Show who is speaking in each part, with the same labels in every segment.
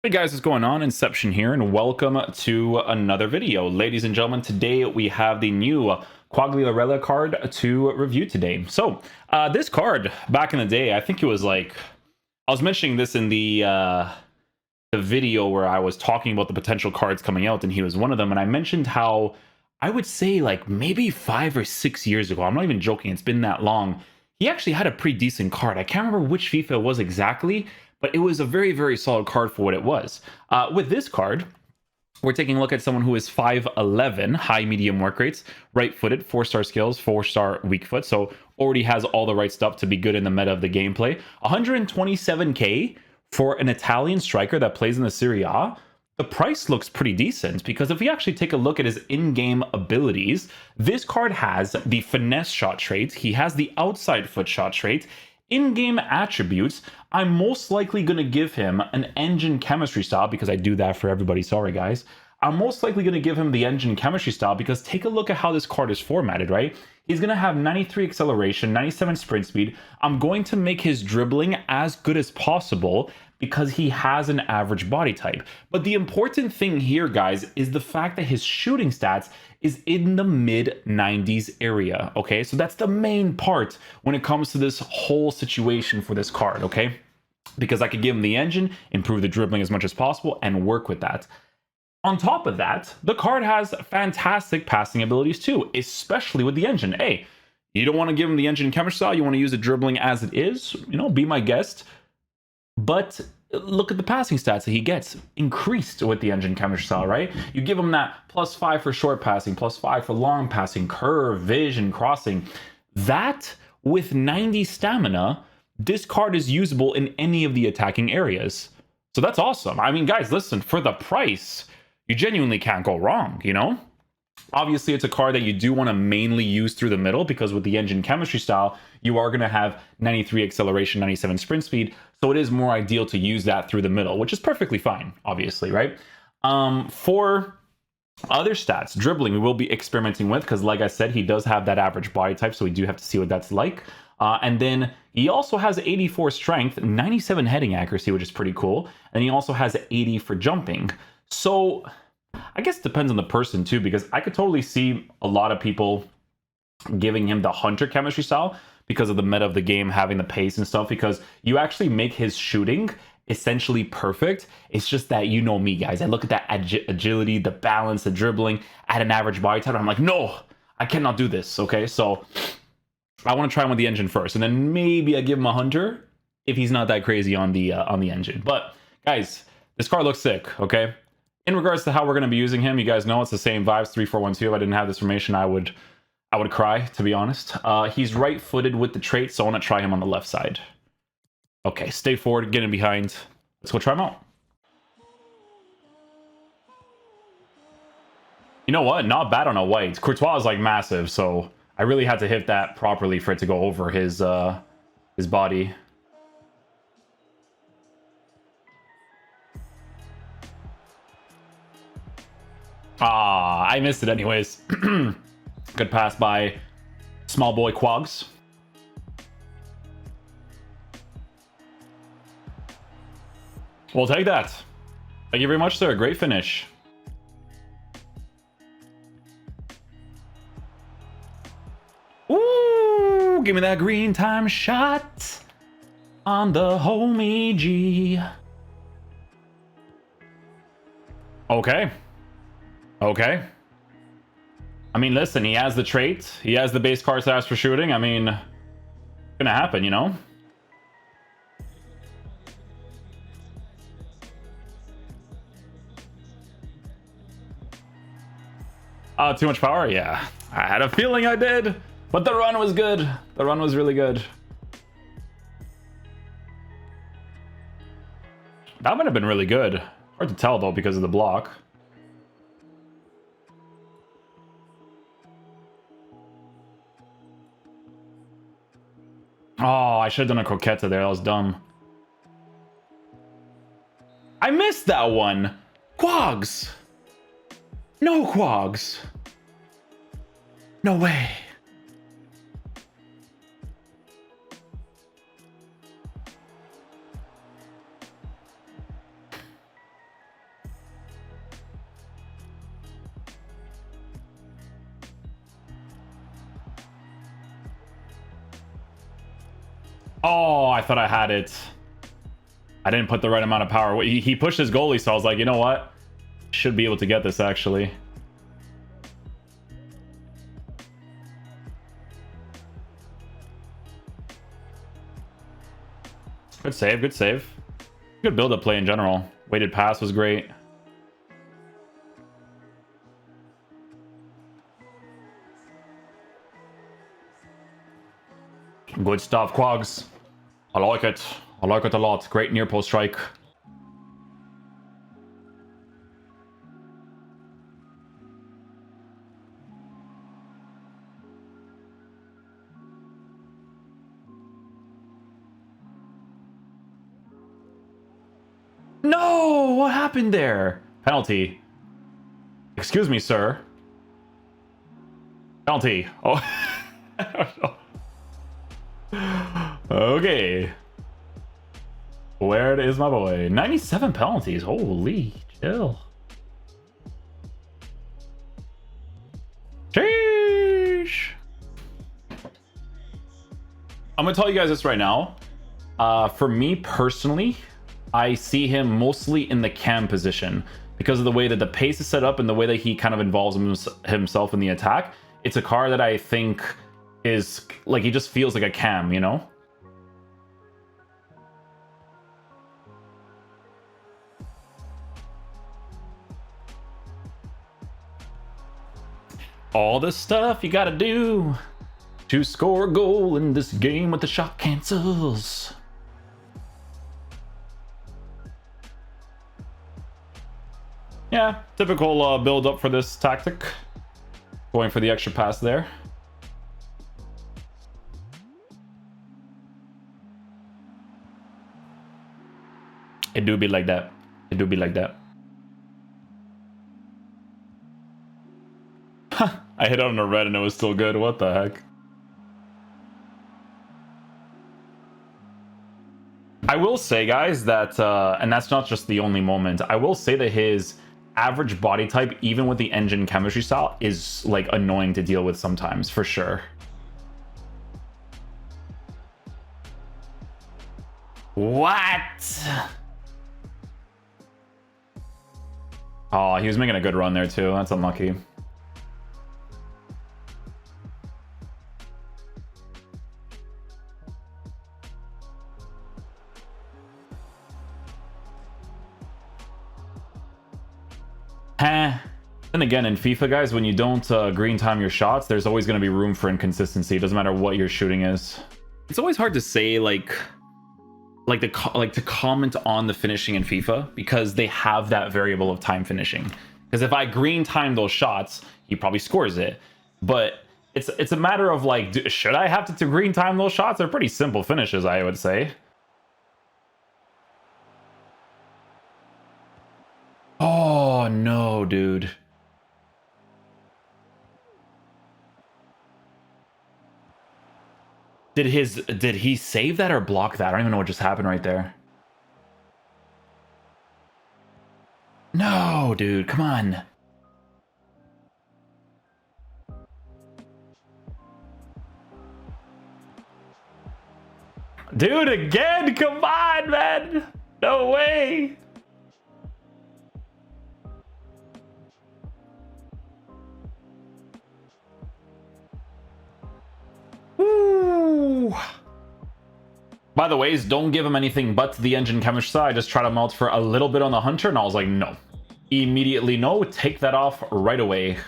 Speaker 1: Hey guys, what's going on? Inception here, and welcome to another video. Ladies and gentlemen, today we have the new Quagliarella card to review today. So, this card, back in the day, I think it was like... I was mentioning this in the video where I was talking about the potential cards coming out, and he was one of them, and I mentioned how, I would say like maybe 5 or 6 years ago, I'm not even joking, it's been that long, he actually had a pretty decent card. I can't remember which FIFA it was exactly, but it was a very, very solid card for what it was. With this card, we're taking a look at someone who is 5'11", high medium work rates, right-footed, 4-star skills, 4-star weak foot, so already has all the right stuff to be good in the meta of the gameplay. 127k for an Italian striker that plays in the Serie A. The price looks pretty decent, because if we actually take a look at his in-game abilities, this card has the finesse shot trait, he has the outside foot shot trait. In-game attributes, I'm most likely going to give him an engine chemistry style, because I do that for everybody, sorry guys. I'm most likely going to give him the engine chemistry style because take a look at how this card is formatted, right? He's going to have 93 acceleration, 97 sprint speed. I'm going to make his dribbling as good as possible because he has an average body type. But the important thing here, guys, is the fact that his shooting stats is in the mid 90s area, okay? So that's the main part when it comes to this whole situation for this card, okay? Because I could give him the engine, improve the dribbling as much as possible, and work with that. On top of that, the card has fantastic passing abilities too, especially with the engine. Hey, you don't want to give him the engine chemistry style, you want to use the dribbling as it is, you know, be my guest. But look at the passing stats that he gets increased with the engine chemistry style, right? You give him that +5 for short passing, +5 for long passing, curve, vision, crossing. That with 90 stamina, this card is usable in any of the attacking areas. So that's awesome. I mean, guys, listen, for the price, you genuinely can't go wrong, you know? Obviously, it's a card that you do want to mainly use through the middle, because with the engine chemistry style, you are going to have 93 acceleration, 97 sprint speed. So it is more ideal to use that through the middle, which is perfectly fine, obviously, right? For other stats, dribbling, we will be experimenting with, because like I said, he does have that average body type, so we do have to see what that's like. And then he also has 84 strength, 97 heading accuracy, which is pretty cool. And he also has 80 for jumping. So I guess it depends on the person too, because I could totally see a lot of people giving him the hunter chemistry style because of the meta of the game, having the pace and stuff, because you actually make his shooting essentially perfect. It's just that, you know me, guys, I look at that agility, the balance, the dribbling at an average body type, and I'm like, no, I cannot do this, okay? So I want to try him with the engine first, and then maybe I give him a hunter if he's not that crazy on the engine. But guys, this card looks sick, okay? In regards to how we're going to be using him, you guys know it's the same vibes, 3-4-1-2. If I didn't have this formation, I would cry, to be honest. He's right-footed with the trait, so I want to try him on the left side. Okay, stay forward, get in behind. Let's go try him out. You know what? Not bad on a white. Courtois is like massive, so I really had to hit that properly for it to go over his body. Ah, I missed it anyways. Good pass by small boy Quags. We'll take that. Thank you very much, sir. Great finish. Ooh, give me that green time shot on the homie G. Okay. Okay. I mean, listen, he has the trait. He has the base card stats for shooting. I mean, it's gonna happen, you know? Too much power? Yeah. I had a feeling I did. But the run was good. The run was really good. That might have been really good. Hard to tell, though, because of the block. Oh, I should have done a croqueta there. That was dumb. I missed that one. Quags. No Quags. No way. Oh, I thought I had it. I didn't put the right amount of power. He pushed his goalie, so I was like, you know what? Should be able to get this, actually. Good save, good save. Good build-up play in general. Weighted pass was great. Good stuff, Quags. I like it. I like it a lot. Great near post strike. No! What happened there? Penalty. Excuse me, sir. Penalty. Oh. Okay. Where is my boy? 97 penalties. Holy chill. Sheesh. I'm gonna tell you guys this right now. For me personally, I see him mostly in the cam position because of the way that the pace is set up and the way that he kind of involves himself in the attack. It's a car that I think is like, he just feels like a cam, you know? All the stuff you gotta do to score a goal in this game with the shot cancels. Yeah, typical build up for this tactic. Going for the extra pass there. It do be like that. It do be like that. I hit it on the red and it was still good. What the heck? I will say, guys, that, and that's not just the only moment, I will say that his average body type, even with the engine chemistry style, is like annoying to deal with sometimes, for sure. What? Oh, he was making a good run there too. That's unlucky. Then again, in FIFA, guys, when you don't green time your shots, there's always going to be room for inconsistency. It doesn't matter what your shooting is. It's always hard to say, like to comment on the finishing in FIFA because they have that variable of time finishing. Because if I green time those shots, he probably scores it. But it's a matter of like, should I have to green time those shots? They're pretty simple finishes, I would say. Oh no, dude. Did he save that or block that? I don't even know what just happened right there. No, dude, come on. Dude, again? Come on, man. No way. Ooh. By the way, don't give him anything but the engine chemistry side. Just try to melt for a little bit on the hunter, and I was like, no. Immediately, no. Take that off right away.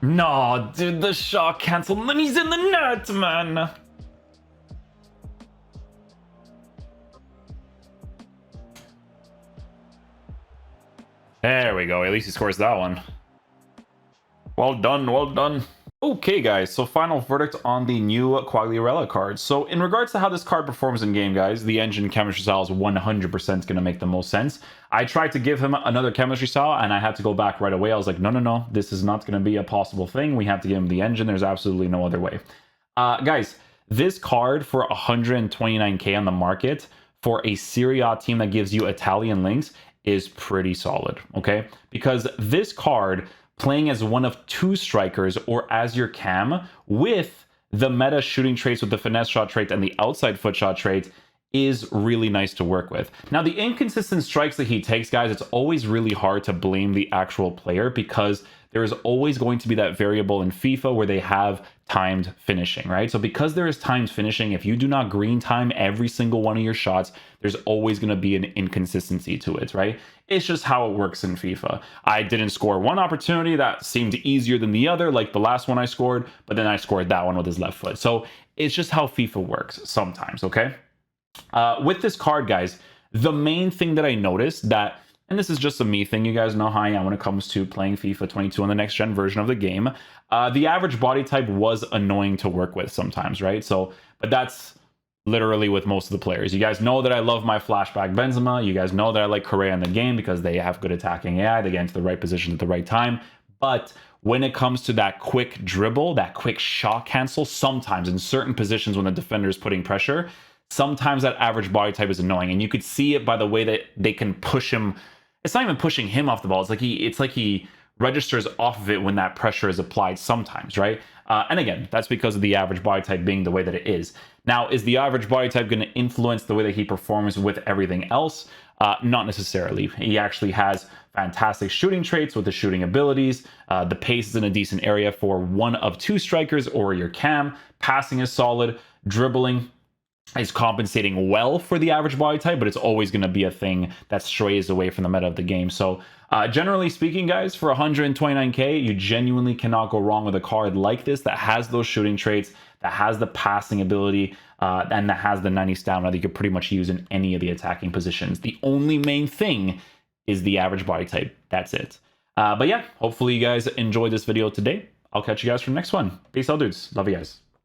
Speaker 1: No, dude, the shot canceled, and then he's in the net, man. There we go. At least he scores that one. Well done, well done. Okay, guys, so final verdict on the new Quagliarella card. So in regards to how this card performs in game, guys, the engine chemistry style is 100% going to make the most sense. I tried to give him another chemistry style, and I had to go back right away. I was like, no, this is not going to be a possible thing. We have to give him the engine. There's absolutely no other way. Guys, this card for 129k on the market for a Serie A team that gives you Italian links is pretty solid, okay? Because this card playing as one of two strikers or as your cam with the meta shooting traits, with the finesse shot trait and the outside foot shot trait, is really nice to work with. Now, the inconsistent strikes that he takes, guys, it's always really hard to blame the actual player, because there is always going to be that variable in FIFA where they have timed finishing, right? So because there is timed finishing, if you do not green time every single one of your shots, there's always going to be an inconsistency to it, right? It's just how it works in FIFA. I didn't score one opportunity that seemed easier than the other, like the last one I scored, but then I scored that one with his left foot. So it's just how FIFA works sometimes, okay? With this card, guys, the main thing that I noticed that, and this is just a me thing, you guys know how I am when it comes to playing FIFA 22 on the next gen version of the game, the average body type was annoying to work with sometimes, right? So, but that's literally with most of the players. You guys know that I love my flashback Benzema. You guys know that I like Correa in the game because they have good attacking AI. They get into the right position at the right time. But when it comes to that quick dribble, that quick shot cancel, sometimes in certain positions when the defender is putting pressure, sometimes that average body type is annoying. And you could see it by the way that they can push him. It's not even pushing him off the ball. It's like he registers off of it when that pressure is applied sometimes, right? And again, that's because of the average body type being the way that it is. Now, is the average body type going to influence the way that he performs with everything else? Not necessarily. He actually has fantastic shooting traits with the shooting abilities. The pace is in a decent area for one of two strikers or your cam. Passing is solid. Dribbling is compensating well for the average body type, but it's always going to be a thing that strays away from the meta of the game. So generally speaking, guys, for 129k, you genuinely cannot go wrong with a card like this that has those shooting traits, that has the passing ability, and that has the 90 stamina that you could pretty much use in any of the attacking positions. The only main thing is the average body type. That's it. But yeah, hopefully you guys enjoyed this video today. I'll catch you guys for the next one. Peace out, dudes. Love you guys.